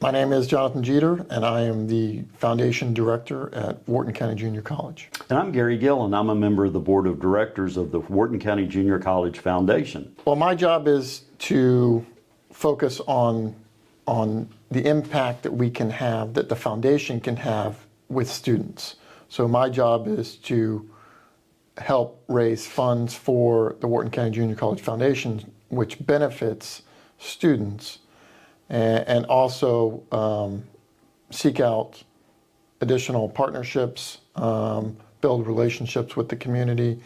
My name is Jonathan Jeter, and I am the Foundation Director at Wharton County Junior College. And I'm Gary Gillen. I'm a member of the Board of Directors of the Wharton County Junior College Foundation. Well, my job is to focus on the impact that we can have, that the foundation can have with students. So my job is to help raise funds for the Wharton County Junior College Foundation, which benefits students, and also seek out additional partnerships, build relationships with the community,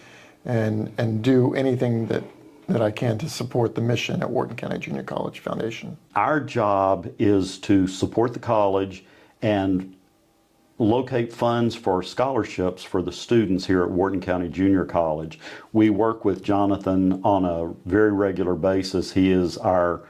and do anything that I can to support the mission at Wharton County Junior College Foundation. Our job is to support the college and locate funds for scholarships for the students here at Wharton County Junior College. We work with Jonathan on a very regular basis. He is our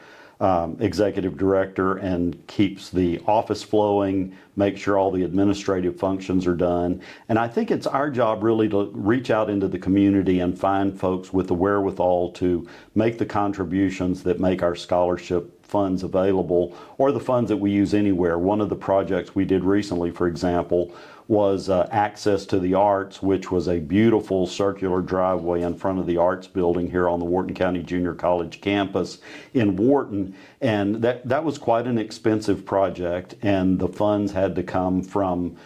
executive director and keeps the office flowing, make sure all the administrative functions are done. And I think it's our job really to reach out into the community and find folks with the wherewithal to make the contributions that make our scholarship funds available, or the funds that we use anywhere. One of the projects we did recently, for example, was Access to the Arts, which was a beautiful circular driveway in front of the Arts building here on the Wharton County Junior College campus in Wharton. And that was quite an expensive project, and the funds had to come from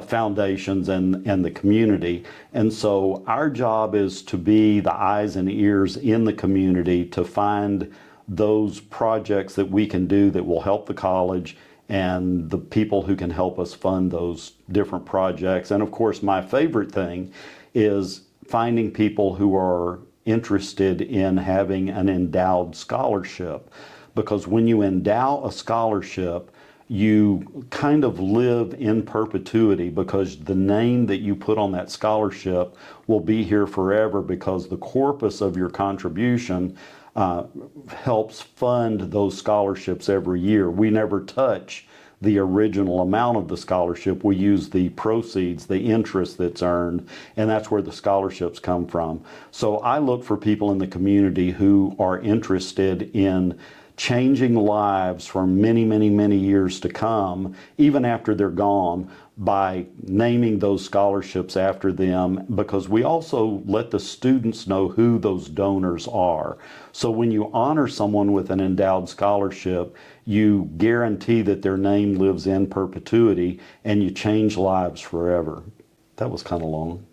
foundations and the community. And so our job is to be the eyes and ears in the community to find those projects that we can do that will help the college and the people who can help us fund those different projects. And of course, my favorite thing is finding people who are interested in having an endowed scholarship. Because when you endow a scholarship, you kind of live in perpetuity, because the name that you put on that scholarship will be here forever, because the corpus of your contribution helps fund those scholarships every year. We never touch the original amount of the scholarship. We use the proceeds, the interest that's earned, and that's where the scholarships come from. So I look for people in the community who are interested in changing lives for many, many, many years to come, even after they're gone, by naming those scholarships after them, because we also let the students know who those donors are. So when you honor someone with an endowed scholarship, you guarantee that their name lives in perpetuity, and you change lives forever. That was kind of long.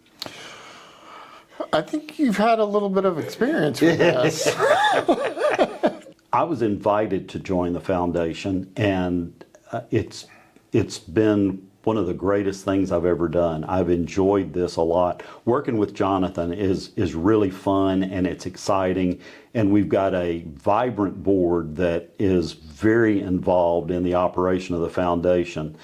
I think you've had a little bit of experience with this. I was invited to join the foundation, and it's been one of the greatest things I've ever done. I've enjoyed this a lot. Working with Jonathan is really fun, and it's exciting, and we've got a vibrant board that is very involved in the operation of the foundation.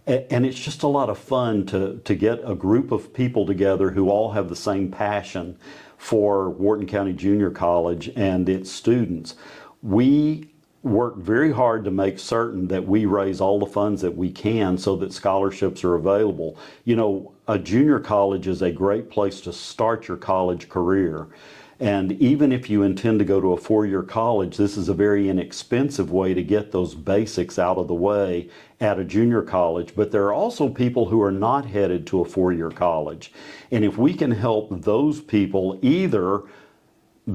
And it's just a lot of fun to get a group of people together who all have the same passion for Wharton County Junior College and its students. We work very hard to make certain that we raise all the funds that we can so that scholarships are available. You know, a junior college is a great place to start your college career. And even if you intend to go to a four-year college, this is a very inexpensive way to get those basics out of the way at a junior college. But there are also people who are not headed to a four-year college. And if we can help those people either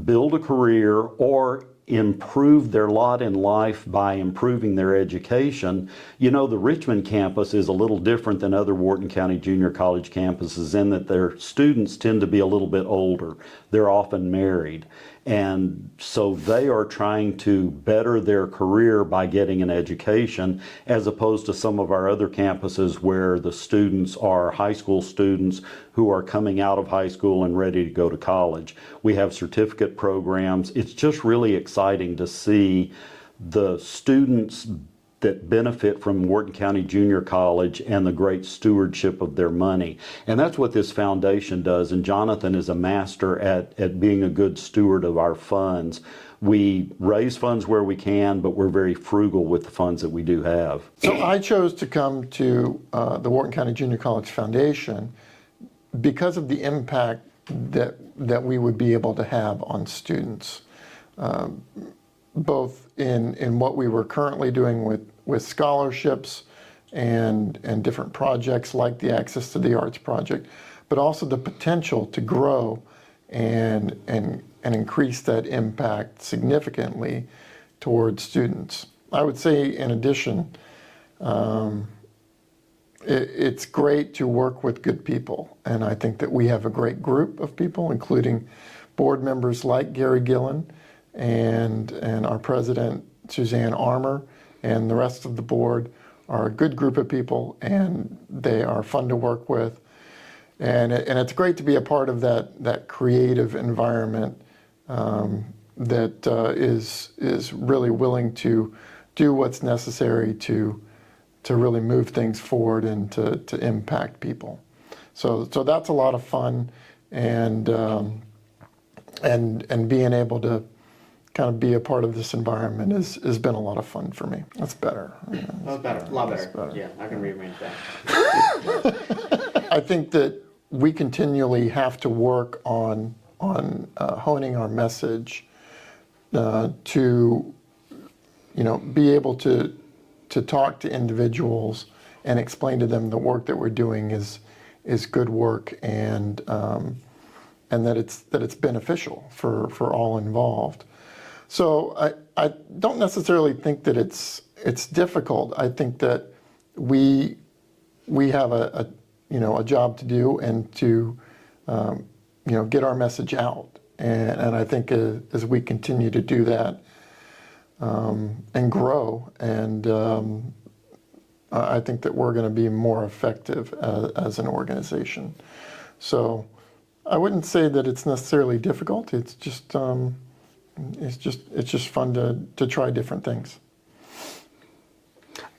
build a career or improve their lot in life by improving their education. You know, the Richmond campus is a little different than other Wharton County Junior College campuses in that their students tend to be a little bit older. They're often married. And so they are trying to better their career by getting an education, as opposed to some of our other campuses where the students are high school students who are coming out of high school and ready to go to college. We have certificate programs. It's just really exciting to see the students that benefit from Wharton County Junior College and the great stewardship of their money. And that's what this foundation does, and Jonathan is a master at being a good steward of our funds. We raise funds where we can, but we're very frugal with the funds that we do have. So I chose to come to the Wharton County Junior College Foundation because of the impact that we would be able to have on students. Both in what we were currently doing with with scholarships and different projects like the Access to the Arts project, but also the potential to grow and increase that impact significantly towards students. I would say, in addition, it's great to work with good people, and I think that we have a great group of people, including board members like Gary Gillen and our president, Suzanne Armour, and the rest of the board are a good group of people, and they are fun to work with. And it's great to be a part of that creative environment that is really willing to do what's necessary to really move things forward and to impact people. So that's a lot of fun, and being able to kind of be a part of this environment has been a lot of fun for me. That's better. That's better, a lot better. Yeah, I can rearrange that. I think that we continually have to work on honing our message to be able to talk to individuals and explain to them the work that we're doing is good work, and that it's beneficial for all involved. So I don't necessarily think that it's difficult. I think that we have a job to do, and to get our message out. And I think as we continue to do that and grow, and I think that we're going to be more effective as an organization. So I wouldn't say that it's necessarily difficult. It's just fun to try different things.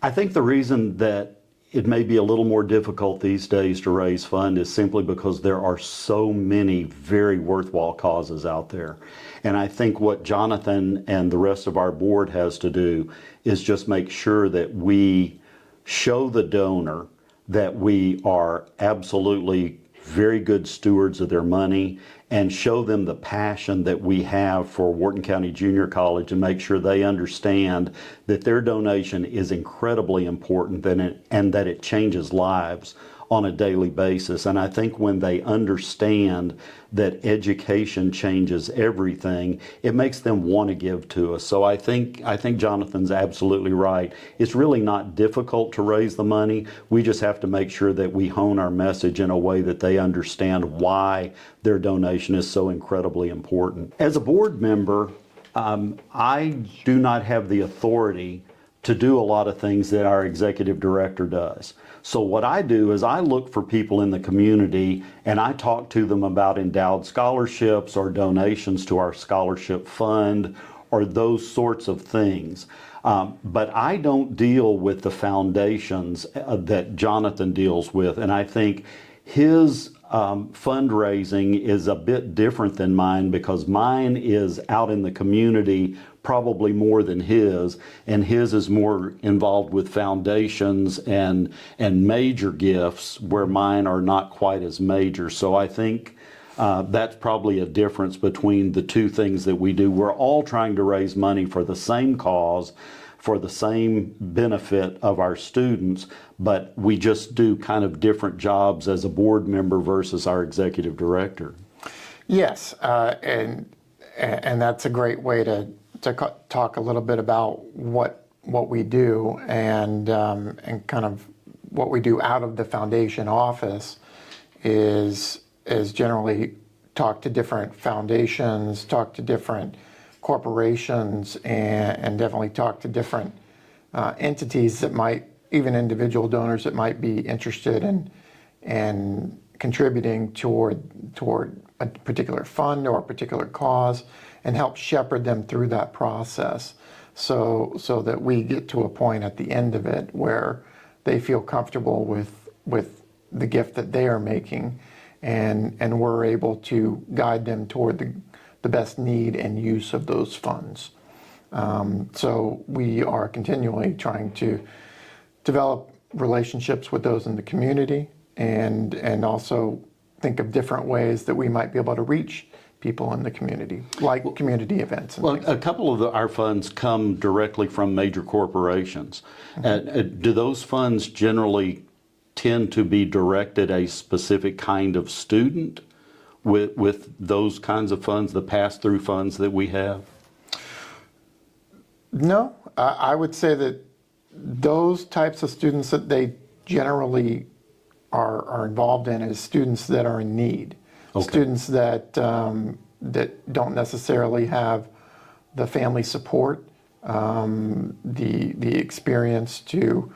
I think the reason that it may be a little more difficult these days to raise funds is simply because there are so many very worthwhile causes out there. And I think what Jonathan and the rest of our board has to do is just make sure that we show the donor that we are absolutely very good stewards of their money, and show them the passion that we have for Wharton County Junior College, and make sure they understand that their donation is incredibly important and that it changes lives on a daily basis. And I think when they understand that education changes everything, it makes them want to give to us. So I think Jonathan's absolutely right. It's really not difficult to raise the money. We just have to make sure that we hone our message in a way that they understand why their donation is so incredibly important. As a board member, I do not have the authority to do a lot of things that our executive director does. So what I do is I look for people in the community, and I talk to them about endowed scholarships or donations to our scholarship fund or those sorts of things. But I don't deal with the foundations that Jonathan deals with, and I think his fundraising is a bit different than mine, because mine is out in the community probably more than his, and his is more involved with foundations and major gifts, where mine are not quite as major. So I think that's probably a difference between the two things that we do. We're all trying to raise money for the same cause, for the same benefit of our students, but we just do kind of different jobs as a board member versus our executive director. Yes, and that's a great way to talk a little bit about what we do, and kind of what we do out of the foundation office is generally talk to different foundations, talk to different corporations, and definitely talk to different entities that might, even individual donors that might be interested in contributing toward a particular fund or a particular cause, and help shepherd them through that process, so that we get to a point at the end of it where they feel comfortable with the gift that they are making, and we're able to guide them toward the best need and use of those funds. So we are continually trying to develop relationships with those in the community, and also think of different ways that we might be able to reach people in the community, like community events and Well, things. a couple of our funds come directly from major corporations. Do those funds generally tend to be directed a specific kind of student with those kinds of funds, the pass-through funds that we have? No, I would say that those types of students that they generally are involved in is students that are in need. Okay. Students that don't necessarily have the family support, the experience to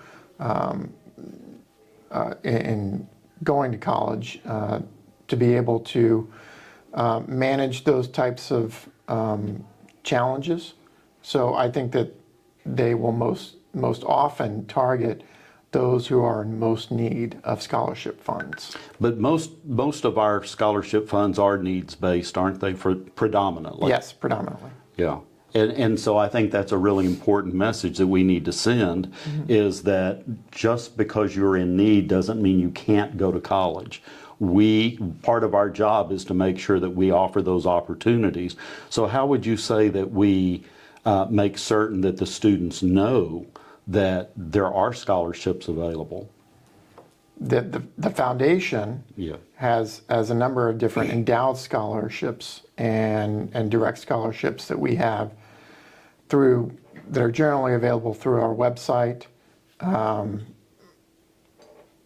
in going to college, to be able to manage those types of challenges. So I think that they will most often target those who are in most need of scholarship funds. But most of our scholarship funds are needs-based, aren't they, for predominantly? Yes, predominantly. Yeah. And so I think that's a really important message that we need to send, is that just because you're in need doesn't mean you can't go to college. Part of our job is to make sure that we offer those opportunities. So how would you say that we make certain that the students know that there are scholarships available? The foundation Yeah. has a number of different endowed scholarships and direct scholarships that we have that are generally available through our website.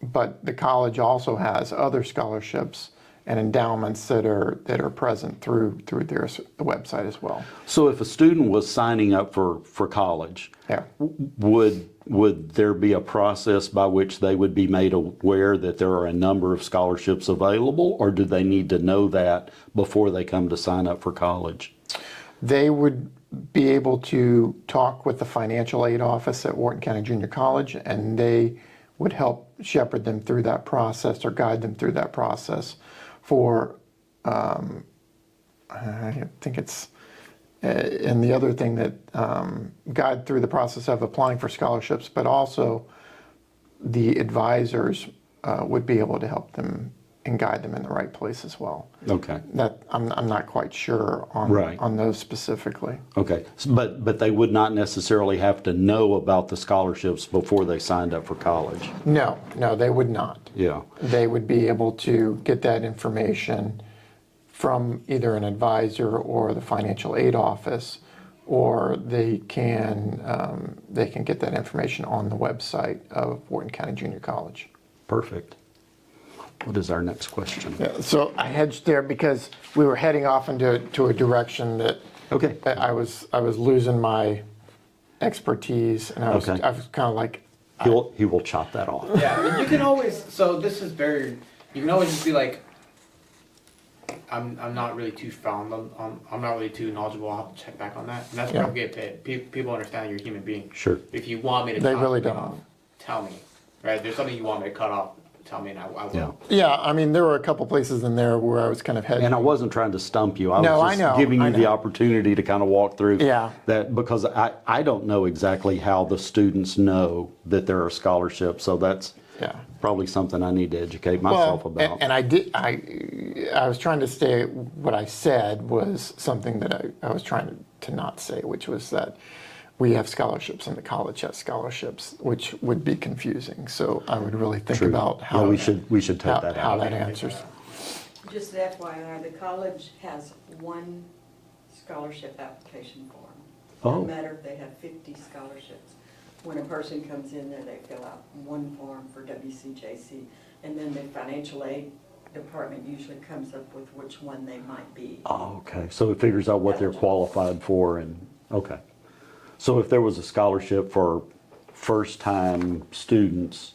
But the college also has other scholarships and endowments that are present through their website as well. So if a student was signing up for college, Yeah. would there be a process by which they would be made aware that there are a number of scholarships available, or do they need to know that before they come to sign up for college? They would be able to talk with the financial aid office at Wharton County Junior College, and they would help shepherd them through that process or guide them through that process for, I think it's, and the other thing that guide through the process of applying for scholarships, but also the advisors would be able to help them and guide them in the right place as well. Okay. That I'm not quite sure Right. on those specifically. Okay. But they would not necessarily have to know about the scholarships before they signed up for college? No, they would not. Yeah. They would be able to get that information from either an advisor or the financial aid office, or they can get that information on the website of Wharton County Junior College. Perfect. What is our next question? Yeah, so I hedged there because we were heading off into a direction that Okay. I was losing my expertise, and I was Okay. kind of like, He will chop that off. Yeah, and you can always, so this is very, you can always just be like, I'm not really too fond on, I'm not really too knowledgeable, I'll have to check back on that. And that's Yeah. probably good to, people understand you're a human being. Sure. If you want me to They cut really something don't. off, tell me, right? If there's something you want me to cut off, tell me and I will. Yeah. yeah. I mean, there were a couple places in there where I was kind of hedging. And I wasn't trying to stump you. I No, was I just know, giving I you the know. opportunity to kind of walk through Yeah. that, because I don't know exactly how the students know that there are scholarships. So that's Yeah. probably something I need to educate myself Well, about. and I was trying to say what I said was something that I was trying to not say, which was that we have scholarships and the college has scholarships, which would be confusing. So I would really think True. about how Yeah, we should take that how out. that answers. Just FYI, the college has one scholarship application form. Oh. No matter if they have 50 scholarships. When a person comes in there, they fill out one form for WCJC, and then the financial aid department usually comes up with which one they might be. Oh, okay. So it figures out what they're qualified for, and, okay. So if there was a scholarship for first-time students,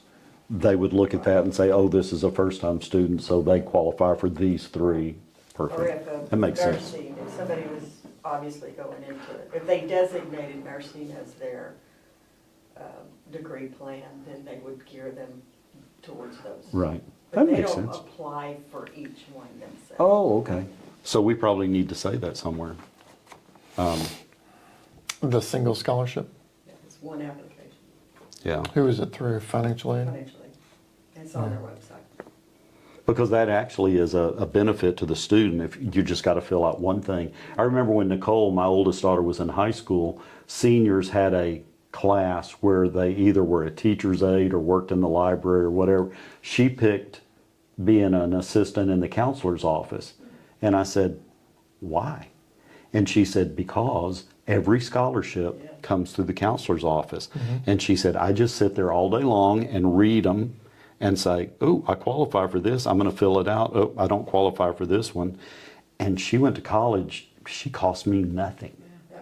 they would look at that and say, oh, this is a first-time student, so they qualify for these three. Or Perfect. if That makes sense. nursing, if somebody was obviously going into it, if they designated nursing as their degree plan, then they would gear them towards those. Right. But That they makes don't sense. apply for each one themselves. Oh, okay. So we probably need to say that somewhere. The single scholarship, Yeah, it's one application, Yeah. who is it through? Financial aid? financially. It's on their website. Because that actually is a benefit to the student if you just got to fill out one thing. I remember when Nicole, my oldest daughter, was in high school, seniors had a class where they either were a teacher's aide or worked in the library or whatever. She picked being an assistant in the counselor's office. And I said, why? And she said, because every scholarship comes through the counselor's office. And she said, I just sit there all day long and read them and say, oh, I qualify for this, I'm going to fill it out. Oh, I don't qualify for this one. And she went to college. She cost me nothing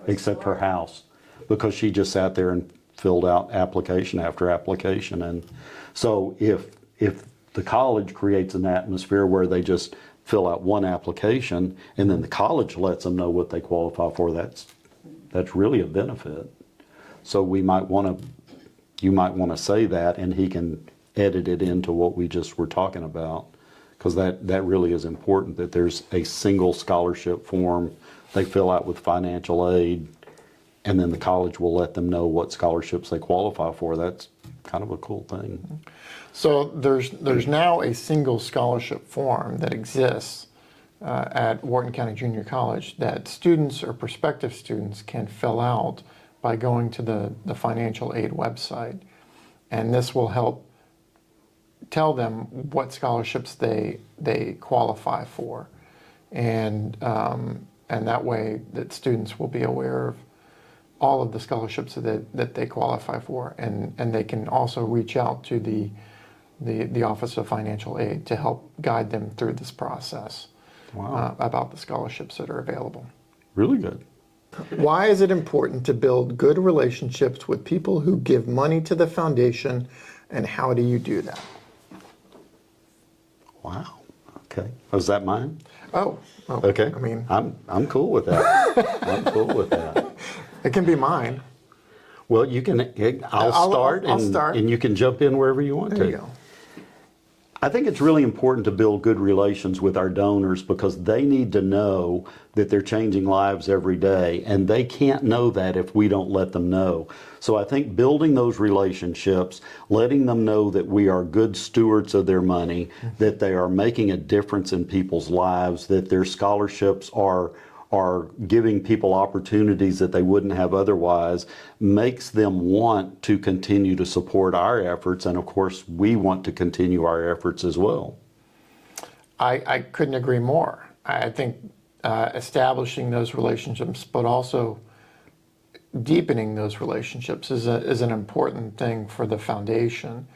except her house, because she just sat there and filled out application after application. And so if the college creates an atmosphere where they just fill out one application and then the college lets them know what they qualify for, that's really a benefit. So you might want to say that, and he can edit it into what we just were talking about, because that really is important, that there's a single scholarship form they fill out with financial aid, and then the college will let them know what scholarships they qualify for. That's kind of a cool thing. So there's now a single scholarship form that exists at Wharton County Junior College that students or prospective students can fill out by going to the financial aid website. And this will help tell them what scholarships they qualify for. And that way that students will be aware of all of the scholarships that they qualify for. And they can also reach out to the Office of Financial Aid to help guide them through this process. Wow. About the scholarships that are available. Really good. Why is it important to build good relationships with people who give money to the foundation, and how do you do that? Wow. Okay. Was that mine? Oh, Okay. I mean, I'm cool with that. I'm cool with that. it can be mine. Well, you can. I'll start, I'll start. and you can jump in wherever you want There to. you go. I think it's really important to build good relations with our donors, because they need to know that they're changing lives every day, and they can't know that if we don't let them know. So I think building those relationships, letting them know that we are good stewards of their money, that they are making a difference in people's lives, that their scholarships are giving people opportunities that they wouldn't have otherwise, makes them want to continue to support our efforts. And of course, we want to continue our efforts as well. I couldn't agree more. I think establishing those relationships, but also deepening those relationships is an important thing for the foundation,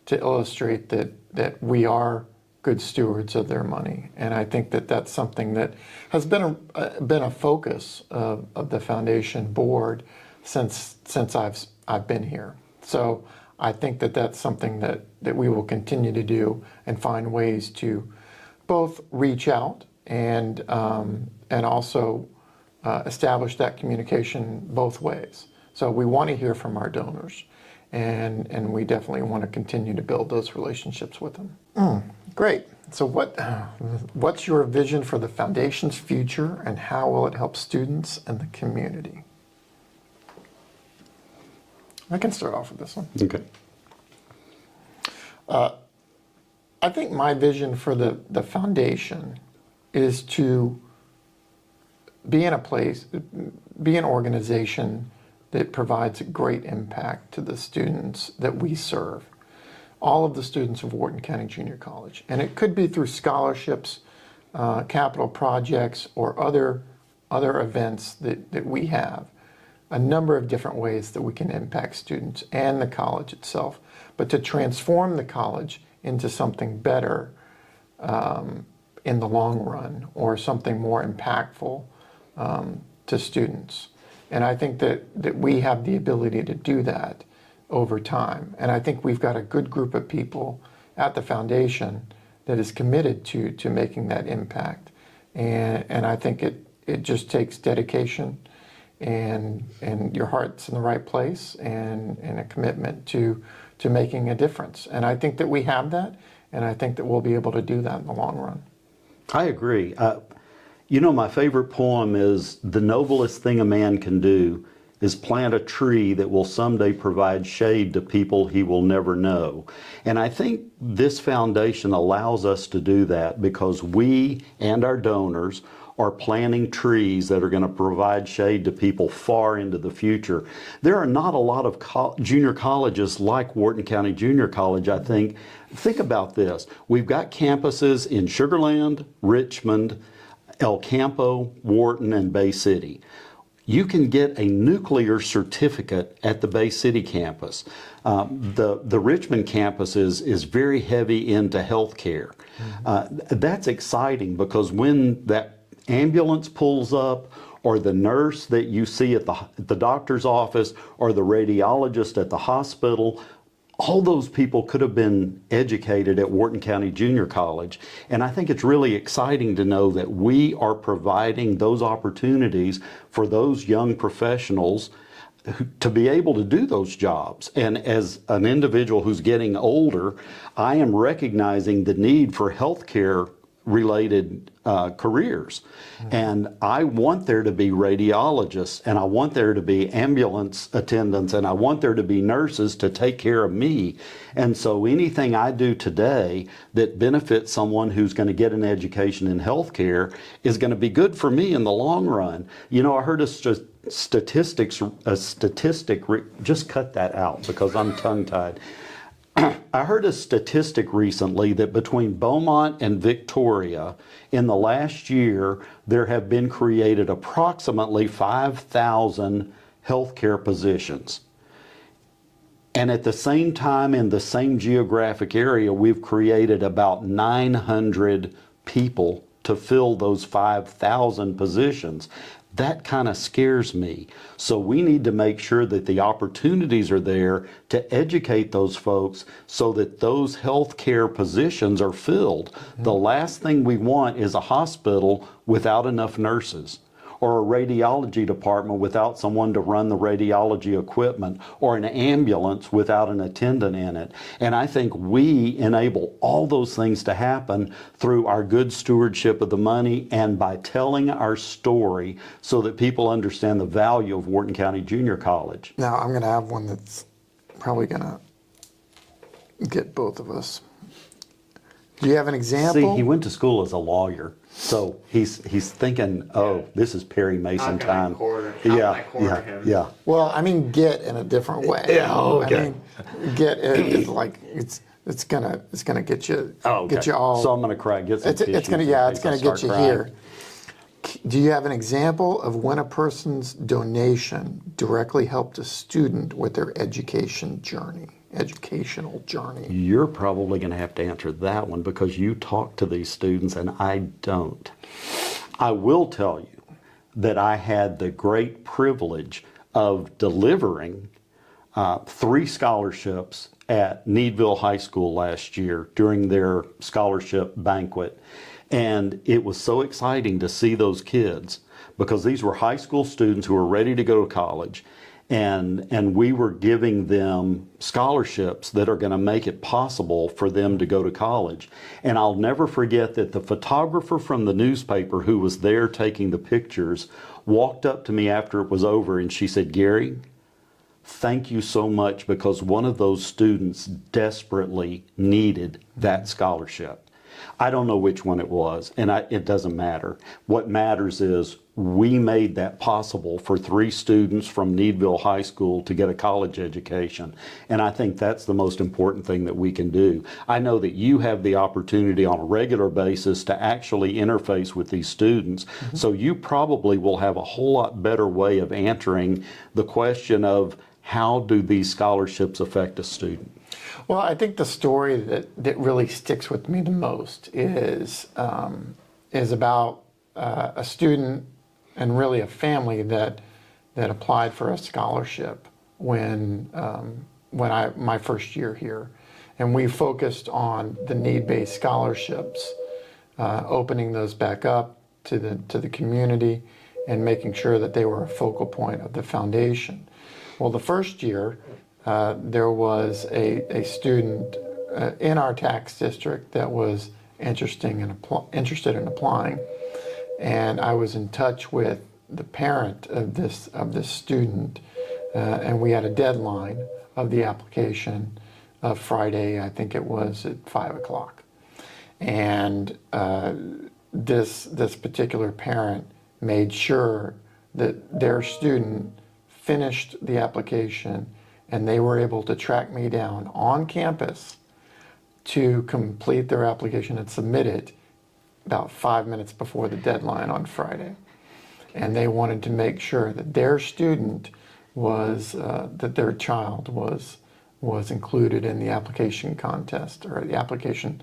to illustrate that we are good stewards of their money. And I think that that's something that has been a focus of the foundation board since I've been here. So I think that that's something that we will continue to do, and find ways to both reach out and also establish that communication both ways. So we want to hear from our donors, and we definitely want to continue to build those relationships with them. Great. So what's your vision for the foundation's future, and how will it help students and the community? I can start off with this one. Okay. I think my vision for the foundation is to be in a place, be an organization that provides a great impact to the students that we serve. All of the students of Wharton County Junior College. And it could be through scholarships, capital projects, or other events that we have. A number of different ways that we can impact students and the college itself. But to transform the college into something better in the long run, or something more impactful to students. And I think that we have the ability to do that over time. And I think we've got a good group of people at the foundation that is committed to making that impact. And I think it just takes dedication and your heart's in the right place, and a commitment to making a difference. And I think that we have that, and I think that we'll be able to do that in the long run. I agree. My favorite poem is, "The noblest thing a man can do is plant a tree that will someday provide shade to people he will never know. And I think this foundation allows us to do that because we and our donors are planting trees that are going to provide shade to people far into the future. There are not a lot of junior colleges like Wharton County Junior College, I think. Think about this. We've got campuses in Sugar Land, Richmond, El Campo, Wharton, and Bay City. You can get a nuclear certificate at the Bay City campus. The Richmond campus is very heavy into healthcare. That's exciting because when that ambulance pulls up, or the nurse that you see at the doctor's office, or the radiologist at the hospital, all those people could have been educated at Wharton County Junior College. And I think it's really exciting to know that we are providing those opportunities for those young professionals to be able to do those jobs. And as an individual who's getting older, I am recognizing the need for healthcare related careers. And I want there to be radiologists, and I want there to be ambulance attendants, and I want there to be nurses to take care of me. And so anything I do today that benefits someone who's going to get an education in healthcare is going to be good for me in the long run. You know, I heard a statistic, just cut that out because I'm tongue-tied. I heard a statistic recently that between Beaumont and Victoria, in the last year, there have been created approximately 5,000 healthcare positions. And at the same time, in the same geographic area, we've created about 900 people to fill those 5,000 positions. That kind of scares me. So we need to make sure that the opportunities are there to educate those folks so that those healthcare positions are filled. The last thing we want is a hospital without enough nurses, or a radiology department without someone to run the radiology equipment, or an ambulance without an attendant in it. And I think we enable all those things to happen through our good stewardship of the money and by telling our story so that people understand the value of Wharton County Junior College. Now, I'm going to have one that's probably going to get both of us. Do you have an example? See, he went to school as a lawyer, so he's thinking, oh, this is Perry Mason time. Yeah. Well, I mean, get in a different way. Yeah, okay. I mean, get is like it's gonna get you get you all. So I'm gonna cry. Get some it's gonna get you here. Do you have an example of when a person's donation directly helped a student with their educational journey? You're probably going to have to answer that one because you talk to these students and I don't. I will tell you that I had the great privilege of delivering 3 scholarships at Needville High School last year during their scholarship banquet. And it was so exciting to see those kids because these were high school students who were ready to go to college. And we were giving them scholarships that are going to make it possible for them to go to college. And I'll never forget that the photographer from the newspaper who was there taking the pictures walked up to me after it was over and she said, "Gary, thank you so much because one of those students desperately needed that scholarship." I don't know which one it was, and it doesn't matter. What matters is we made that possible for 3 students from Needville High School to get a college education. And I think that's the most important thing that we can do. I know that you have the opportunity on a regular basis to actually interface with these students. So you probably will have a whole lot better way of answering the question of how do these scholarships affect a student? Well, I think the story that really sticks with me the most is about a student and really a family that applied for a scholarship when my first year here, and we focused on the need-based scholarships, opening those back up to the community, and making sure that they were a focal point of the foundation. Well, the first year, there was a student in our tax district that was interested in applying, and I was in touch with the parent of this student, and we had a deadline of the application of Friday, I think it was at 5 o'clock. And this particular parent made sure that their student finished the application, and they were able to track me down on campus to complete their application and submit it about 5 minutes before the deadline on Friday. And they wanted to make sure that their student was, that their child was included in the application contest or the application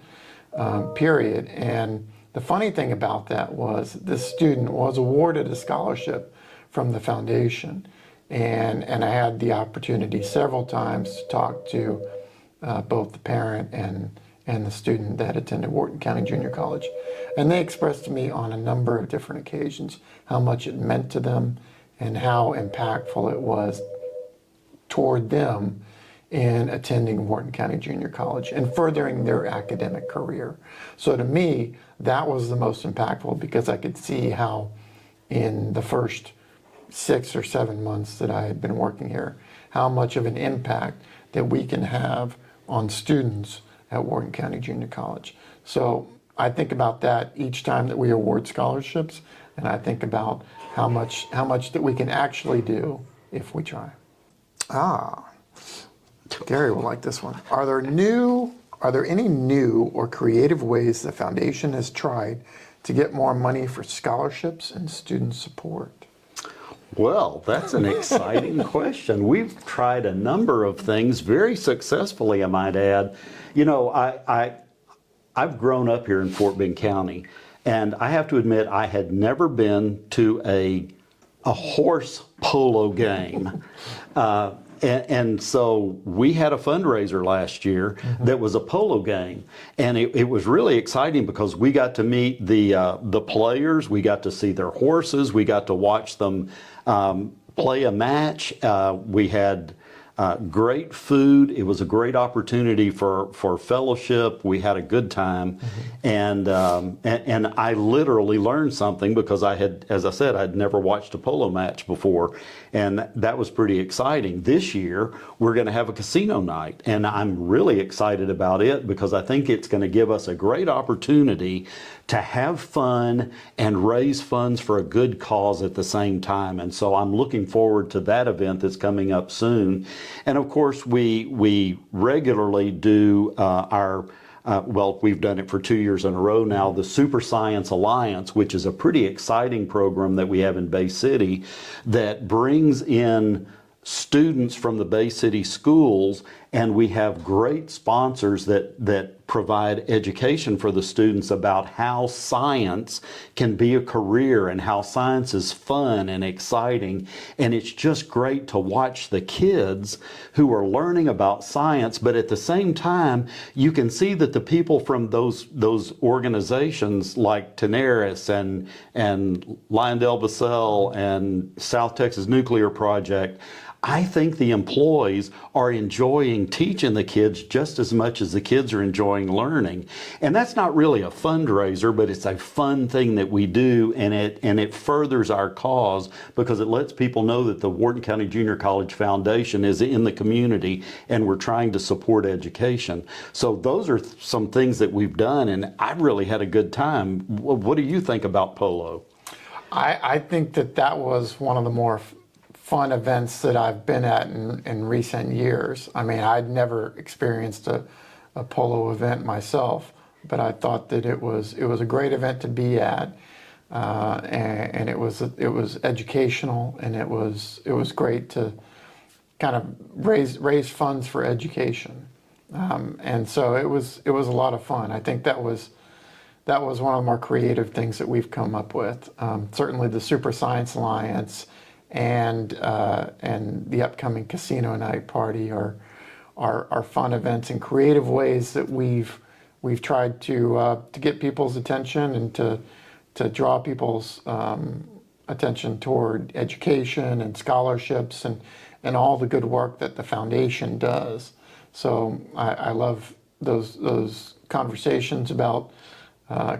period. And the funny thing about that was this student was awarded a scholarship from the foundation. And I had the opportunity several times to talk to both the parent and the student that attended Wharton County Junior College. And they expressed to me on a number of different occasions how much it meant to them and how impactful it was toward them in attending Wharton County Junior College and furthering their academic career. So to me, that was the most impactful because I could see how in the first 6 or 7 months that I had been working here, how much of an impact that we can have on students at Wharton County Junior College. So I think about that each time that we award scholarships, and I think about how much that we can actually do if we try. Gary will like this one. Are there any new or creative ways the foundation has tried to get more money for scholarships and student support? Well, that's an exciting question. We've tried a number of things very successfully, I might add. You know, I've grown up here in Fort Bend County, and I have to admit I had never been to a horse polo game. And so we had a fundraiser last year that was a polo game, and it was really exciting because we got to meet the players, we got to see their horses, we got to watch them play a match. We had great food. It was a great opportunity for fellowship. We had a good time, and I literally learned something because I had, as I said, I'd never watched a polo match before, and that was pretty exciting. This year we're going to have a casino night, and I'm really excited about it because I think it's going to give us a great opportunity to have fun and raise funds for a good cause at the same time. And so I'm looking forward to that event that's coming up soon. And of course, we regularly do well, we've done it for 2 years in a row now, the Super Science Alliance, which is a pretty exciting program that we have in Bay City that brings in students from the Bay City schools, and we have great sponsors that provide education for the students about how science can be a career and how science is fun and exciting. And it's just great to watch the kids who are learning about science, but at the same time, you can see that the people from those organizations like Tenaris and LyondellBasell and South Texas Nuclear Project, I think the employees are enjoying teaching the kids just as much as the kids are enjoying learning. And that's not really a fundraiser, but it's a fun thing that we do, and it furthers our cause because it lets people know that the Wharton County Junior College Foundation is in the community and we're trying to support education. So those are some things that we've done, and I've really had a good time. What do you think about polo? I think that was one of the more fun events that I've been at in recent years. I mean, I'd never experienced a polo event myself, but I thought that it was a great event to be at, and it was educational, and it was great to kind of raise funds for education, and so it was a lot of fun. I think that was one of the more creative things that we've come up with. Certainly the Super Science Alliance and the upcoming casino night party are fun events and creative ways that we've tried to get people's attention and to draw people's attention toward education and scholarships and all the good work that the foundation does. So I love those conversations about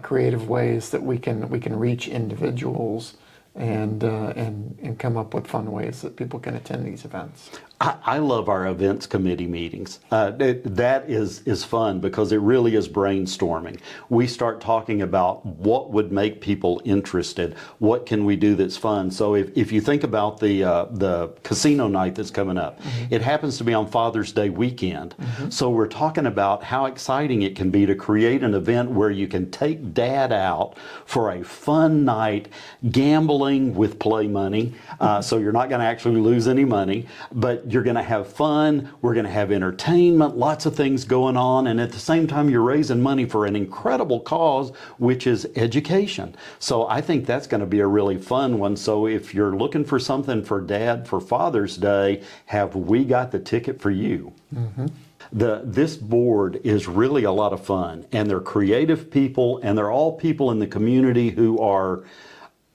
creative ways that we can reach individuals and come up with fun ways that people can attend these events. I love our events committee meetings. That is fun because it really is brainstorming. We start talking about what would make people interested. What can we do that's fun? So if you think about the casino night that's coming up, it happens to be on Father's Day weekend. So we're talking about how exciting it can be to create an event where you can take dad out for a fun night, gambling with play money. So you're not going to actually lose any money, but you're going to have fun. We're going to have entertainment, lots of things going on. And at the same time, you're raising money for an incredible cause, which is education. So I think that's going to be a really fun one. So if you're looking for something for dad for Father's Day, have we got the ticket for you? This board is really a lot of fun, and they're creative people, and they're all people in the community who are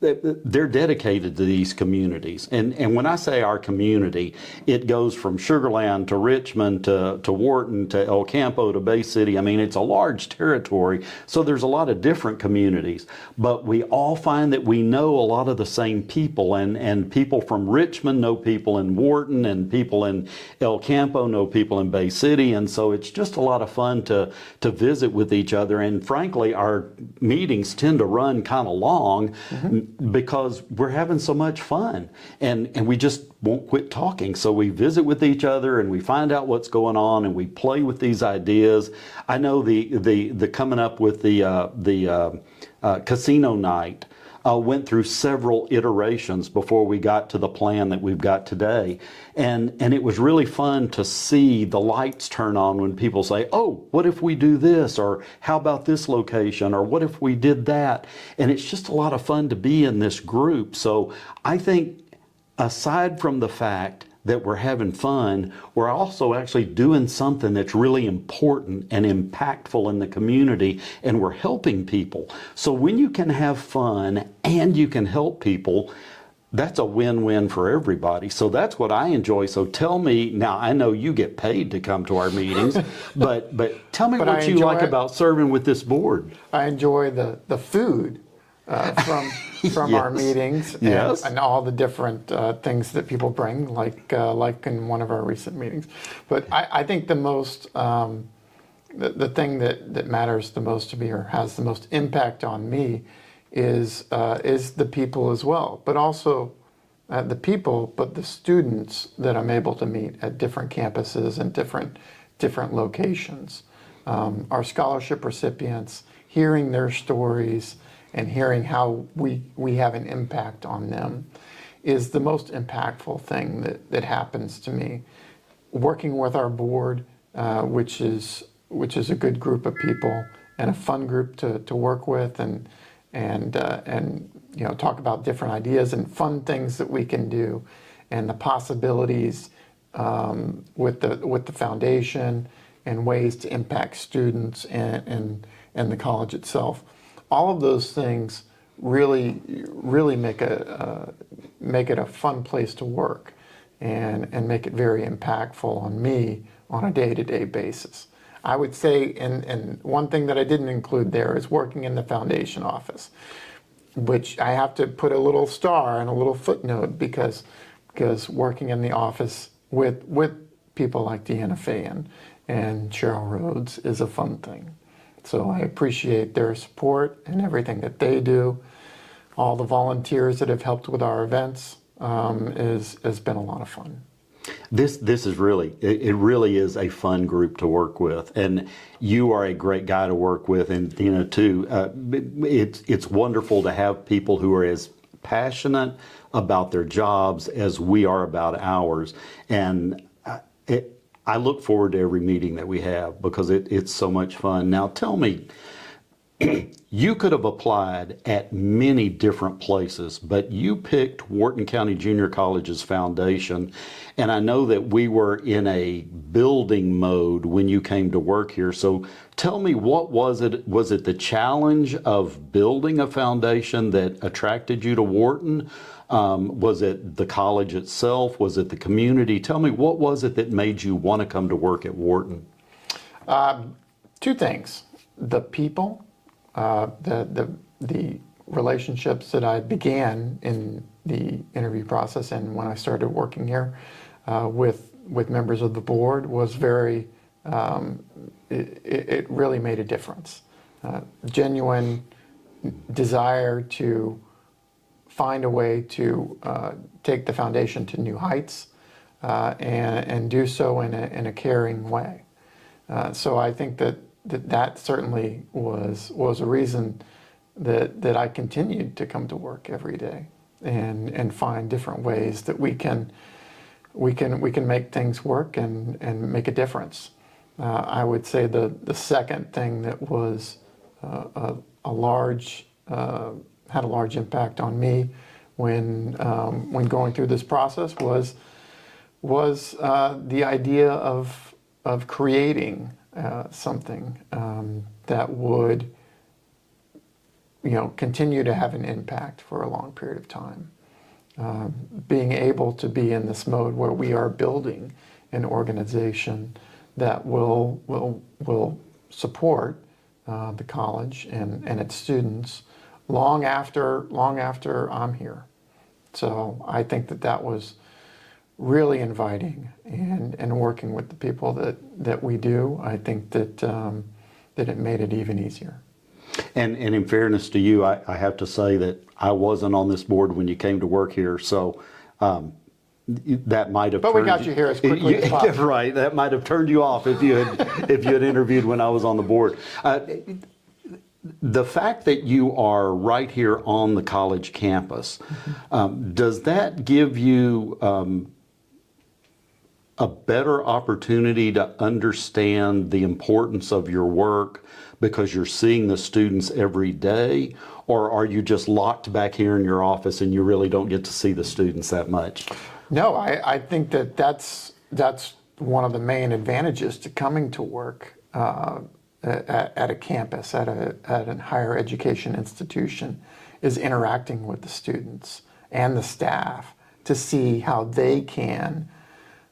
they're dedicated to these communities. And when I say our community, it goes from Sugar Land to Richmond to Wharton to El Campo to Bay City. I mean, it's a large territory, so there's a lot of different communities. But we all find that we know a lot of the same people, and people from Richmond know people in Wharton, and people in El Campo know people in Bay City. And so it's just a lot of fun to visit with each other. And frankly, our meetings tend to run kind of long, because we're having so much fun, and we just won't quit talking. So we visit with each other and we find out what's going on, and we play with these ideas. I know the coming up with the casino night went through several iterations before we got to the plan that we've got today. And it was really fun to see the lights turn on when people say, oh, what if we do this? Or how about this location? Or what if we did that? And it's just a lot of fun to be in this group. So I think aside from the fact that we're having fun, we're also actually doing something that's really important and impactful in the community, and we're helping people. So when you can have fun and you can help people, that's a win-win for everybody. So that's what I enjoy. So tell me, now I know you get paid to come to our meetings, but tell me what you like about serving with this board. I enjoy the food from our meetings, and all the different things that people bring, like in one of our recent meetings. But I think the most the thing that matters the most to me, or has the most impact on me, is the people as well. But also the people, but the students that I'm able to meet at different campuses and different locations. Our scholarship recipients, hearing their stories and hearing how we have an impact on them is the most impactful thing that happens to me. Working with our board, which is a good group of people and a fun group to work with, and talk about different ideas and fun things that we can do, and the possibilities with the foundation and ways to impact students and the college itself. All of those things really make it a fun place to work, and make it very impactful on me on a day-to-day basis. I would say, and one thing that I didn't include there is working in the foundation office, which I have to put a little star and a little footnote, because working in the office with people like Deanna Fayen and Cheryl Rhodes is a fun thing. So I appreciate their support and everything that they do. All the volunteers that have helped with our events has been a lot of fun. This is really, it really is a fun group to work with, and you are a great guy to work with, and Dina too. It's wonderful to have people who are as passionate about their jobs as we are about ours, and I look forward to every meeting that we have because it's so much fun. Now tell me, you could have applied at many different places, but you picked Wharton County Junior College's foundation, and I know that we were in a building mode when you came to work here. So tell me, what was it? Was it the challenge of building a foundation that attracted you to Wharton? Was it the college itself? Was it the community? Tell me, what was it that made you want to come to work at Wharton? Two things: the people, the relationships that I began in the interview process and when I started working here with members of the board was very, it really made a difference. Genuine desire to find a way to take the foundation to new heights and do so in a caring way. So I think that certainly was a reason that I continued to come to work every day and find different ways that we can make things work and make a difference. I would say the second thing that was a large had a large impact on me when going through this process was the idea of creating something that would continue to have an impact for a long period of time. Being able to be in this mode where we are building an organization that will support the college and its students long after I'm here. So I think that was really inviting, and working with the people that we do, I think that it made it even easier. And in fairness to you, I have to say that I wasn't on this board when you came to work here, so that might have. But we got you here as quickly as possible. Right, that might have turned you off if you had interviewed when I was on the board. The fact that you are right here on the college campus, does that give you a better opportunity to understand the importance of your work because you're seeing the students every day? Or are you just locked back here in your office and you really don't get to see the students that much? No, I think that's one of the main advantages to coming to work at a campus, at a higher education institution, is interacting with the students and the staff to see how they can,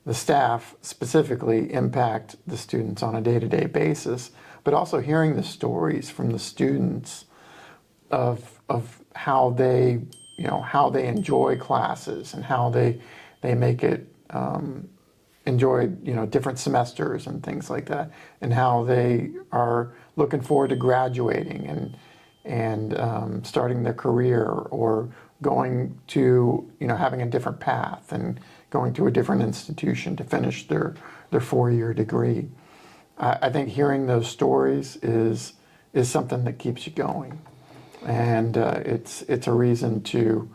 the staff specifically, impact the students on a day-to-day basis, but also hearing the stories from the students of how they enjoy classes and how they make it enjoy different semesters and things like that, and how they are looking forward to graduating and starting their career, or going to having a different path and going to a different institution to finish their 4-year degree. I think hearing those stories is something that keeps you going, and it's a reason to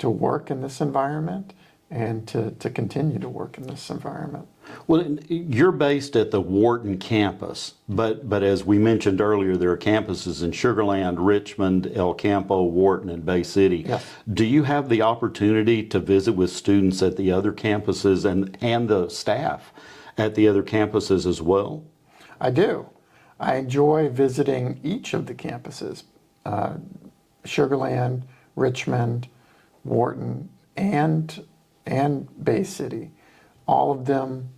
work in this environment and to continue to work in this environment. Well, you're based at the Wharton campus, but as we mentioned earlier, there are campuses in Sugar Land, Richmond, El Campo, Wharton, and Bay City. Yes. Do you have the opportunity to visit with students at the other campuses and the staff at the other campuses as well? I do. I enjoy visiting each of the campuses, Sugar Land, Richmond, Wharton, and Bay City. All of them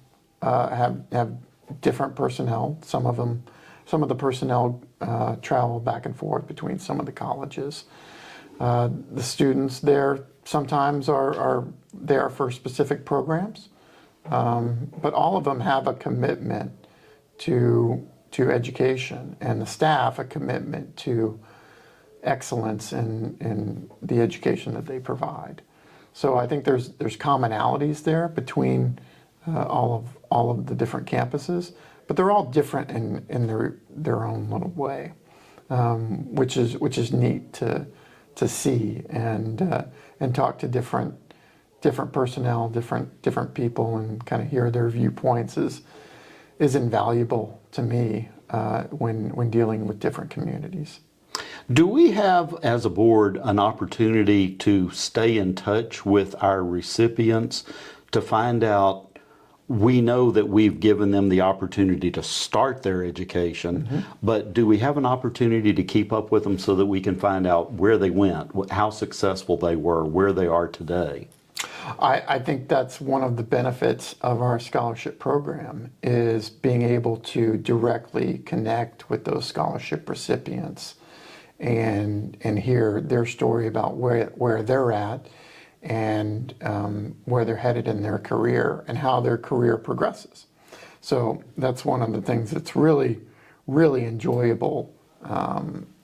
have different personnel. Some of the personnel travel back and forth between some of the colleges. The students there sometimes are there for specific programs, but all of them have a commitment to education, and the staff a commitment to excellence in the education that they provide. So I think there's commonalities there between all of the different campuses, but they're all different in their own little way, which is neat to see and talk to different personnel, different people, and kind of hear their viewpoints is invaluable to me when dealing with different communities. Do we have, as a board, an opportunity to stay in touch with our recipients to find out, we know that we've given them the opportunity to start their education, but do we have an opportunity to keep up with them so that we can find out where they went, how successful they were, where they are today? I think that's one of the benefits of our scholarship program, is being able to directly connect with those scholarship recipients and hear their story about where they're at and where they're headed in their career and how their career progresses. So that's one of the things that's really, really enjoyable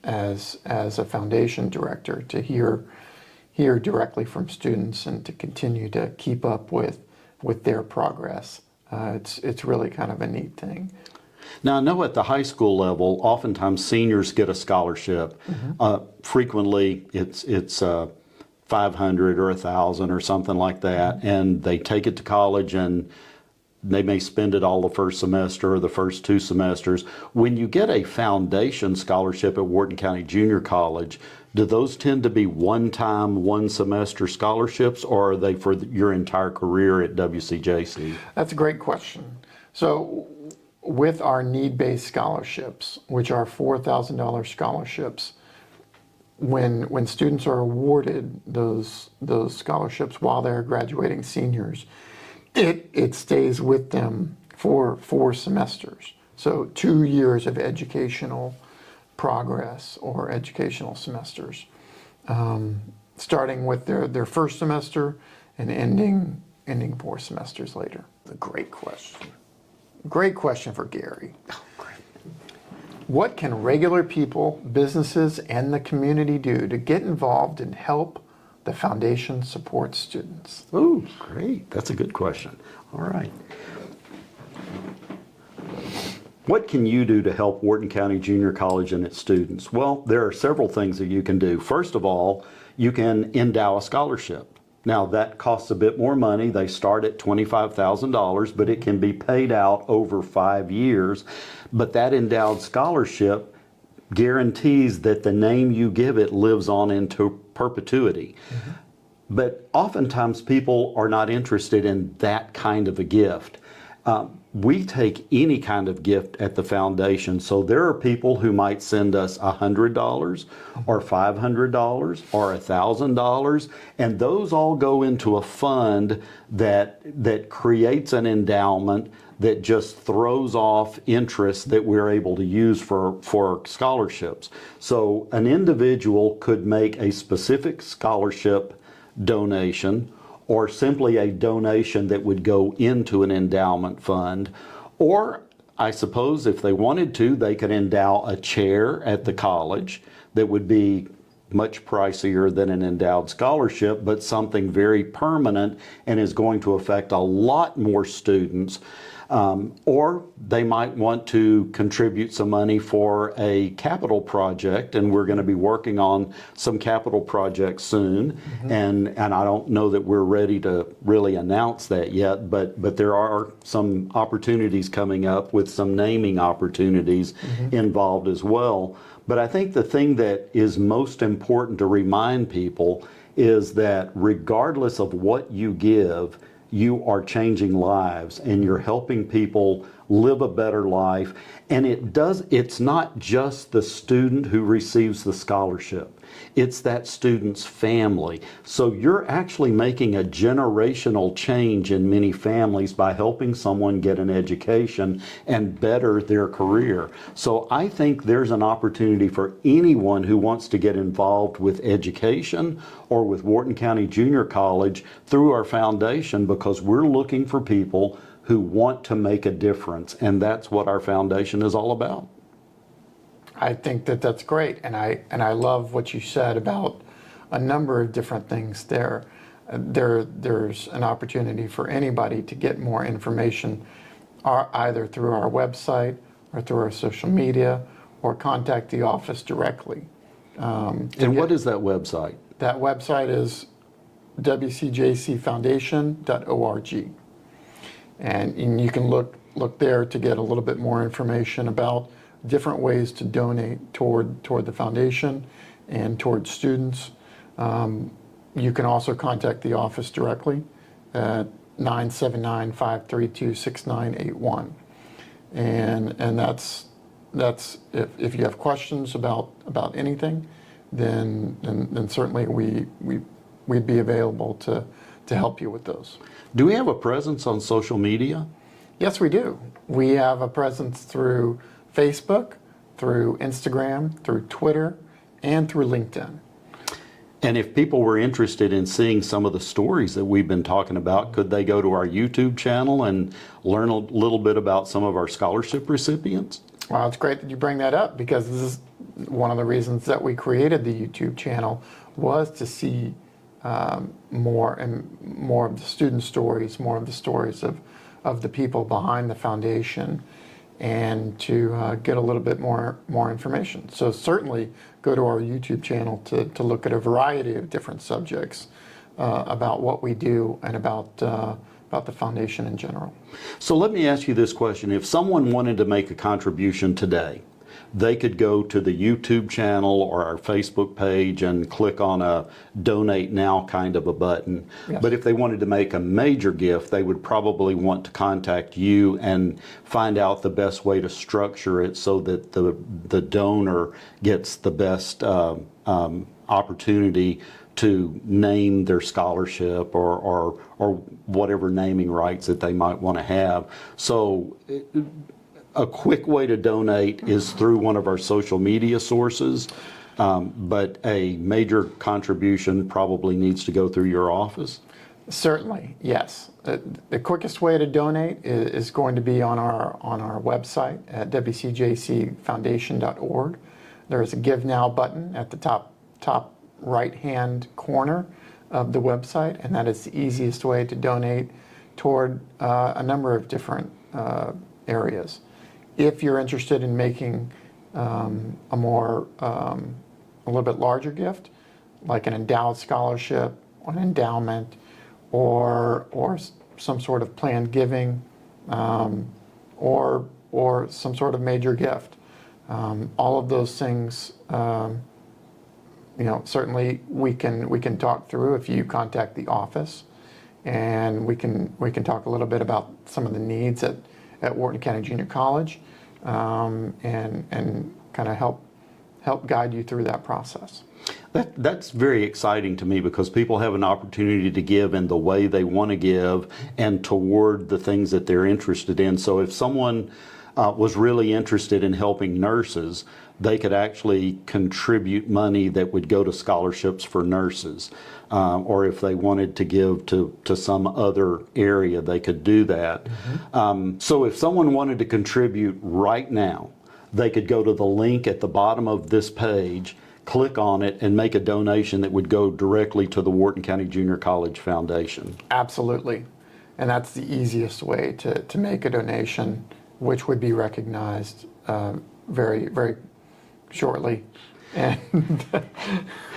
as a foundation director, to hear directly from students and to continue to keep up with their progress. It's really kind of a neat thing. Now, I know at the high school level, oftentimes seniors get a scholarship. Frequently, it's 500 or 1,000 or something like that, and they take it to college and they may spend it all the first semester or the first 2 semesters. When you get a foundation scholarship at Wharton County Junior College, do those tend to be one-time, one-semester scholarships, or are they for your entire career at WCJC? That's a great question. So with our need-based scholarships, which are $4,000 scholarships, when students are awarded those scholarships while they're graduating seniors, it stays with them for 4 semesters. So 2 years of educational progress or educational semesters, starting with their first semester and ending 4 semesters later. A great question. Great question for Gary. What can regular people, businesses, and the community do to get involved and help the foundation support students? Oh, great. That's a good question. All right. What can you do to help Wharton County Junior College and its students? Well, there are several things that you can do. First of all, you can endow a scholarship. Now, that costs a bit more money. They start at $25,000, but it can be paid out over 5 years. But that endowed scholarship guarantees that the name you give it lives on into perpetuity. But oftentimes people are not interested in that kind of a gift. We take any kind of gift at the foundation, so there are people who might send us $100 or $500 or $1,000, and those all go into a fund that creates an endowment that just throws off interest that we're able to use for scholarships. So an individual could make a specific scholarship donation, or simply a donation that would go into an endowment fund. Or I suppose if they wanted to, they could endow a chair at the college that would be much pricier than an endowed scholarship, but something very permanent and is going to affect a lot more students. Or they might want to contribute some money for a capital project, and we're going to be working on some capital projects soon. And I don't know that we're ready to really announce that yet, but there are some opportunities coming up with some naming opportunities involved as well. But I think the thing that is most important to remind people is that regardless of what you give, you are changing lives and you're helping people live a better life. And it's not just the student who receives the scholarship. It's that student's family. So you're actually making a generational change in many families by helping someone get an education and better their career. So I think there's an opportunity for anyone who wants to get involved with education or with Wharton County Junior College through our foundation, because we're looking for people who want to make a difference, and that's what our foundation is all about. I think that's great, and I love what you said about a number of different things there. There's an opportunity for anybody to get more information, either through our website or through our social media, or contact the office directly. And what is that website? That website is wcjcfoundation.org. And you can look there to get a little bit more information about different ways to donate toward the foundation and toward students. You can also contact the office directly at 979-532-6981. And that's if you have questions about anything, then certainly we'd be available to help you with those. Do we have a presence on social media? Yes, we do. We have a presence through Facebook, through Instagram, through Twitter, and through LinkedIn. And if people were interested in seeing some of the stories that we've been talking about, could they go to our YouTube channel and learn a little bit about some of our scholarship recipients? Well, it's great that you bring that up, because this is one of the reasons that we created the YouTube channel, was to see more of the student stories, more of the stories of the people behind the foundation, and to get a little bit more information. So certainly go to our YouTube channel to look at a variety of different subjects about what we do and about the foundation in general. So let me ask you this question. If someone wanted to make a contribution today, they could go to the YouTube channel or our Facebook page and click on a donate now kind of a button. Yes. But if they wanted to make a major gift, they would probably want to contact you and find out the best way to structure it so that the donor gets the best opportunity to name their scholarship or whatever naming rights that they might want to have. So a quick way to donate is through one of our social media sources, but a major contribution probably needs to go through your office. Certainly, yes. The quickest way to donate is going to be on our website at WCJCfoundation.org. There is a Give Now button at the top right-hand corner of the website, and that is the easiest way to donate toward a number of different areas. If you're interested in making a little bit larger gift, like an endowed scholarship, or an endowment, or some sort of planned giving, or some sort of major gift, all of those things, certainly we can talk through if you contact the office, and we can talk a little bit about some of the needs at Wharton County Junior College, and kind of help guide you through that process. That's very exciting to me, because people have an opportunity to give in the way they want to give and toward the things that they're interested in. So if someone was really interested in helping nurses, they could actually contribute money that would go to scholarships for nurses. Or if they wanted to give to some other area, they could do that. Mm-hmm. So if someone wanted to contribute right now, they could go to the link at the bottom of this page, click on it, and make a donation that would go directly to the Wharton County Junior College Foundation. Absolutely. And that's the easiest way to make a donation, which would be recognized very, very shortly. And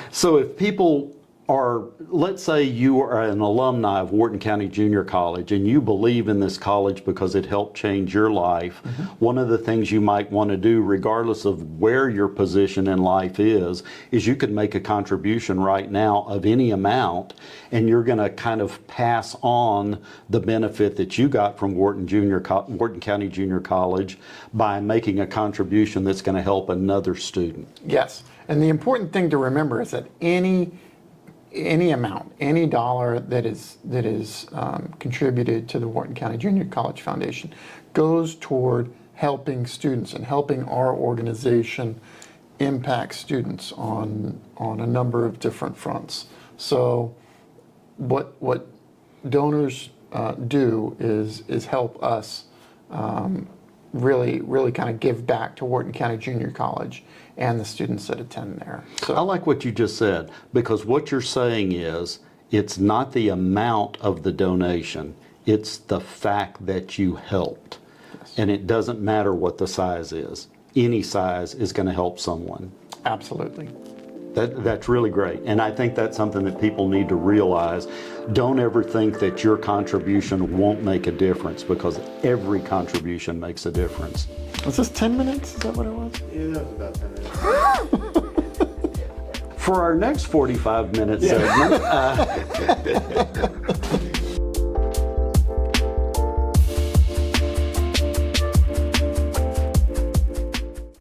so if people are, let's say you are an alumni of Wharton County Junior College and you believe in this college because it helped change your life, mm-hmm. one of the things you might want to do, regardless of where your position in life is you could make a contribution right now of any amount, and you're going to kind of pass on the benefit that you got from Wharton County Junior College by making a contribution that's going to help another student. Yes, and the important thing to remember is that any amount, any dollar that is contributed to the Wharton County Junior College Foundation goes toward helping students and helping our organization impact students on a number of different fronts. So what donors do is help us really kind of give back to Wharton County Junior College and the students that attend there. So I like what you just said, because what you're saying is it's not the amount of the donation, it's the fact that you helped. Yes. And it doesn't matter what the size is. Any size is going to help someone. Absolutely. That's really great. And I think that's something that people need to realize. Don't ever think that your contribution won't make a difference, because every contribution makes a difference. Was this 10 minutes? Is that what it was? Yeah, that was about 10 minutes. For our next 45-minute segment,